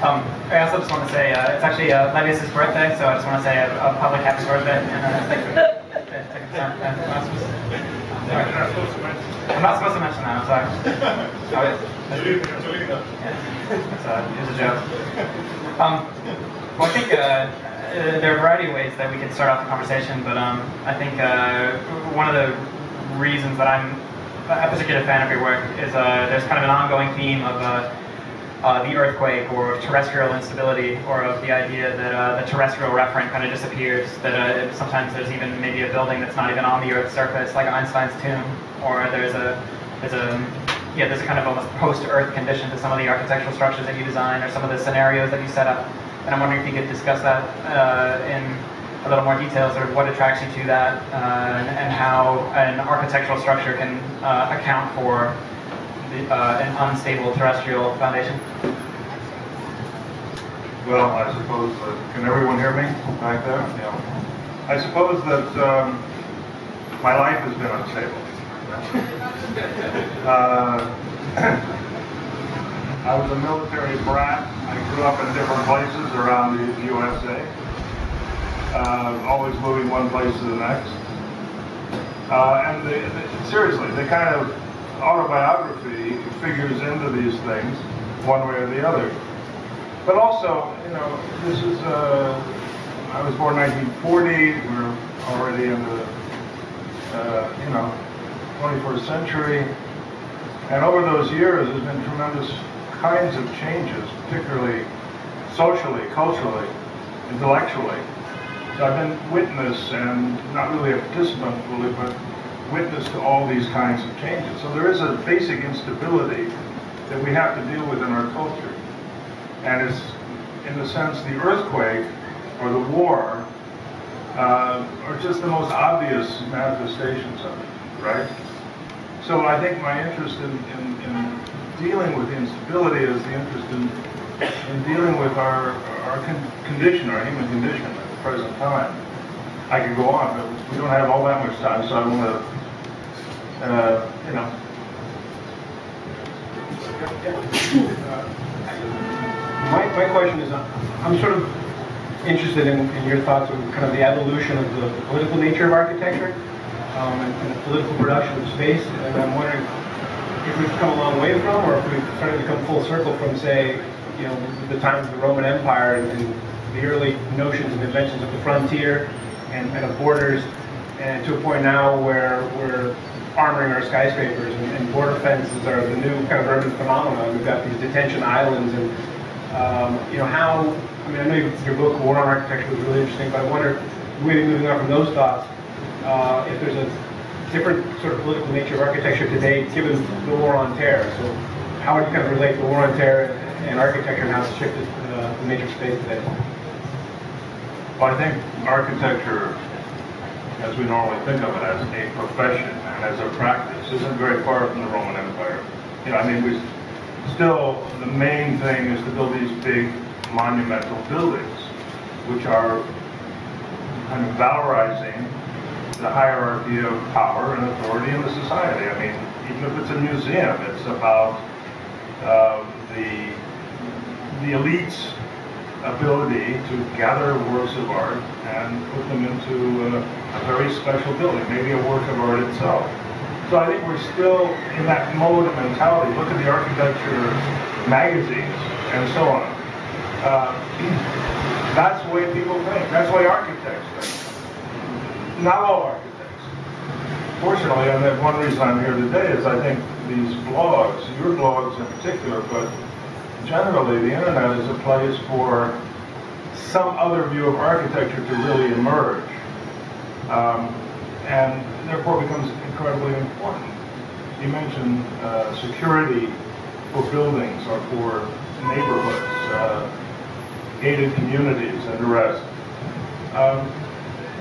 I also just want to say it's actually Lebbeus' birthday, so I just want to say a public happy birthday. I'm not supposed to mention that, I'm sorry. It was a joke. Well, I think there are a variety of ways that we could start off the conversation, but I think one of the reasons that I'm a particular fan of your work is there's kind of an ongoing theme of the earthquake or terrestrial instability, or of the idea that the terrestrial referent kind of disappears, that sometimes there's even maybe a building that's not even on the Earth's surface, like Einstein's tomb, or there's a kind of almost post-Earth condition to some of the architectural structures that you design, or some of the scenarios that you set up. And I'm wondering if you could discuss that in a little more detail, sort of what attracts you to that, and how an architectural structure can account for an unstable terrestrial foundation. Well, I suppose, can everyone hear me back there? Yeah. I suppose that my life has been unstable. I was a military brat. I grew up in different places around the USA, always moving one place to the next. And seriously, the kind of autobiography figures into these things one way or the other. But also, you know, this is, I was born 1940, we're already in the, 21st century. And over those years, there's been tremendous kinds of changes, particularly socially, culturally, intellectually. So I've been witness, and not really a participant fully, but witness to all these kinds of changes. So there is a basic instability that we have to deal with in our culture. And it's, in a sense, the earthquake or the war are just the most obvious manifestations of it, right? So I think my interest in dealing with instability is the interest in dealing with our condition, our human condition at the present time. I could go on, but we don't have all that much time, so I want to, My question is, I'm sort of interested in your thoughts on kind of the evolution of the political nature of architecture and the political production of space, and I'm wondering if we've come a long way from, or if we've started to come full circle from, say, you know, the time of the Roman Empire and the early notions and inventions of the frontier and of borders, and to a point now where we're armoring our skyscrapers and border fences are the new kind of urban phenomenon. We've got these detention islands, and you know, how, I mean, I know your book, War on Architecture, was really interesting, but I wonder, really moving on from those thoughts, if there's a different sort of political nature of architecture today, given the War on Terror. So how would you kind of relate the War on Terror and architecture and how it's shifted the nature of space today? Well, I think architecture, as we normally think of it as a profession and as a practice, isn't very far from the Roman Empire. You know, I mean, still, the main thing is to build these big monumental buildings, which are kind of valorizing the hierarchy of power and authority in the society. I mean, even if it's a museum, it's about the elite's ability to gather works of art and put them into a very special building, maybe a work of art itself. So I think we're still in that mode of mentality. Look at the architecture magazines and so on. That's the way people think. That's the way architects think. Not all architects. Fortunately, and that one reason I'm here today is I think these blogs, your blogs in particular, but generally the internet is a place for some other view of architecture to really emerge. And therefore becomes incredibly important. You mentioned security for buildings or for neighborhoods, gated communities and the rest.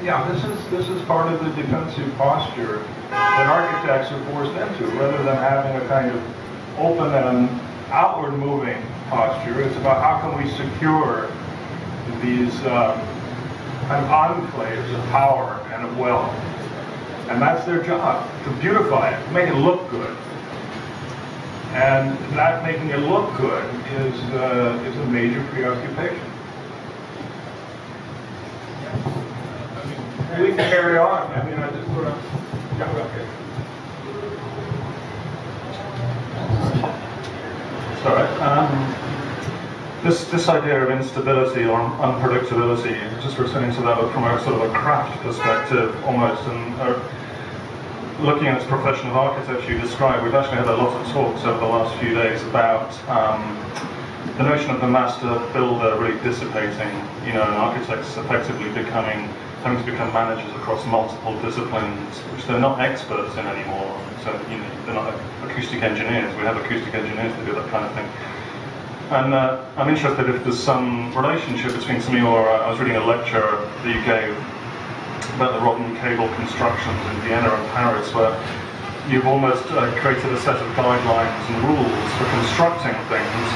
Yeah, this is part of the defensive posture that architects are forced into, rather than having a kind of open and outward moving posture. It's about how can we secure these kind of enclaves of power and of wealth. And that's their job, to beautify it, to make it look good. And that making it look good is a major preoccupation. We can carry on. I mean, I just sort of, yeah, okay. Sorry. This idea of instability or unpredictability, just returning to that from a sort of a craft perspective almost, and looking at this profession of architecture you described, we've actually had a lot of talks over the last few days about the notion of the master builder really dissipating, and architects effectively having to become managers across multiple disciplines, which they're not experts in anymore. So, they're not acoustic engineers. We have acoustic engineers that do that kind of thing. And I'm interested if there's some relationship between some of your, I was reading a lecture that you gave about the rod and cable constructions in Vienna and Paris, where you've almost created a set of guidelines and rules for constructing things,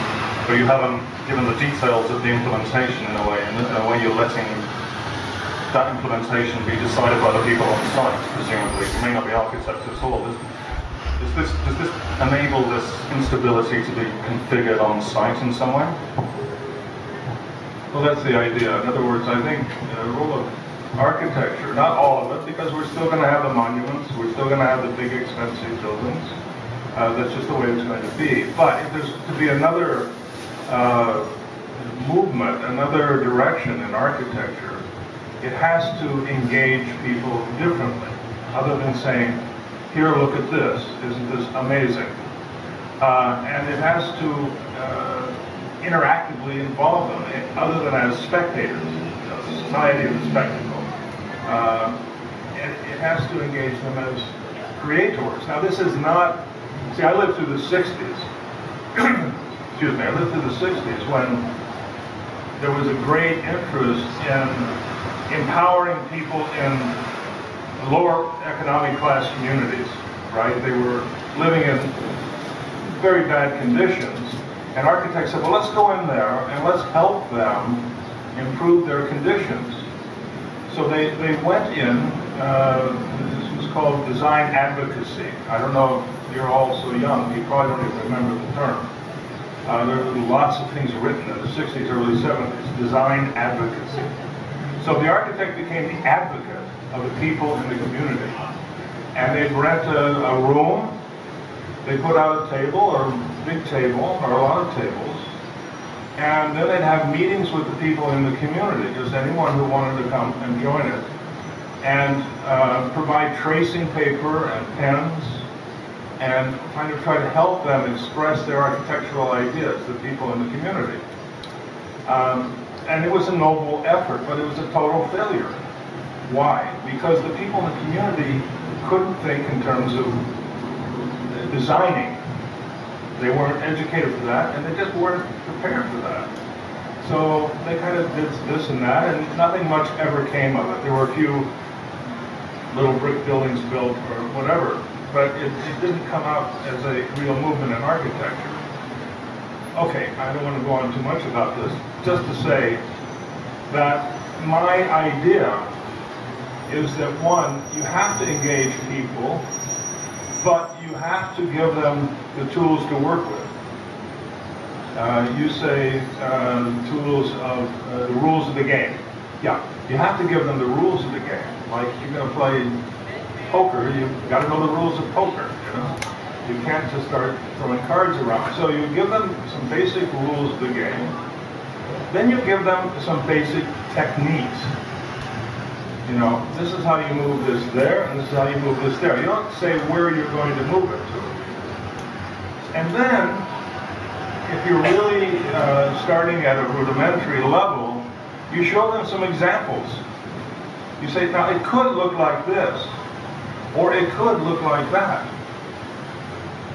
but you haven't given the details of the implementation in a way, and in a way you're letting that implementation be decided by the people on site, presumably. You may not be architects at all. Does this enable this instability to be configured on site in some way? Well, that's the idea. In other words, I think the role of architecture, not all of it, because we're still going to have the monuments, we're still going to have the big expensive buildings. That's just the way it's going to be. But if there's to be another movement, another direction in architecture, it has to engage people differently, other than saying, here, look at this, isn't this amazing? And it has to interactively involve them, other than as spectators, the society of the spectacle. It has to engage them as creators. Now, this is not, see, I lived through the 60s. Excuse me, I lived through the 60s when there was a great interest in empowering people in lower economic class communities, right? They were living in very bad conditions, and architects said, well, let's go in there and let's help them improve their conditions. So they went in, this was called design advocacy. I don't know if you're all so young, you probably don't even remember the term. There were lots of things written in the 60s, early 70s, design advocacy. So the architect became the advocate of the people in the community. And they'd rent a room, they put out a table, or a big table, or a lot of tables, and then they'd have meetings with the people in the community, just anyone who wanted to come and join it, and provide tracing paper and pens, and kind of try to help them express their architectural ideas, the people in the community. And it was a noble effort, but it was a total failure. Why? Because the people in the community couldn't think in terms of designing. They weren't educated for that, and they just weren't prepared for that. So they kind of did this and that, and nothing much ever came of it. There were a few little brick buildings built or whatever, but it didn't come out as a real movement in architecture. Okay, I don't want to go on too much about this, just to say that my idea is that, one, you have to engage people, but you have to give them the tools to work with. You say tools of the rules of the game. Yeah, you have to give them the rules of the game. Like, you're going to play poker, you've got to know the rules of poker, You can't just start throwing cards around. So you give them some basic rules of the game. Then you give them some basic techniques. This is how you move this there, and this is how you move this there. You don't say where you're going to move it to. And then, if you're really starting at a rudimentary level, you show them some examples. You say, now it could look like this, or it could look like that,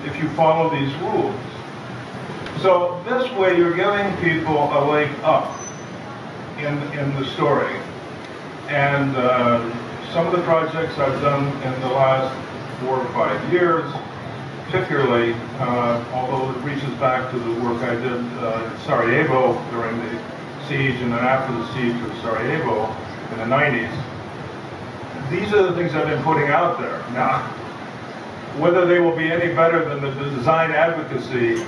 if you follow these rules. So this way you're giving people a leg up in the story. And some of the projects I've done in the last 4 or 5 years, particularly, although it reaches back to the work I did in Sarajevo during the siege and then after the siege of Sarajevo in the 90s, these are the things I've been putting out there. Now, whether they will be any better than the design advocacy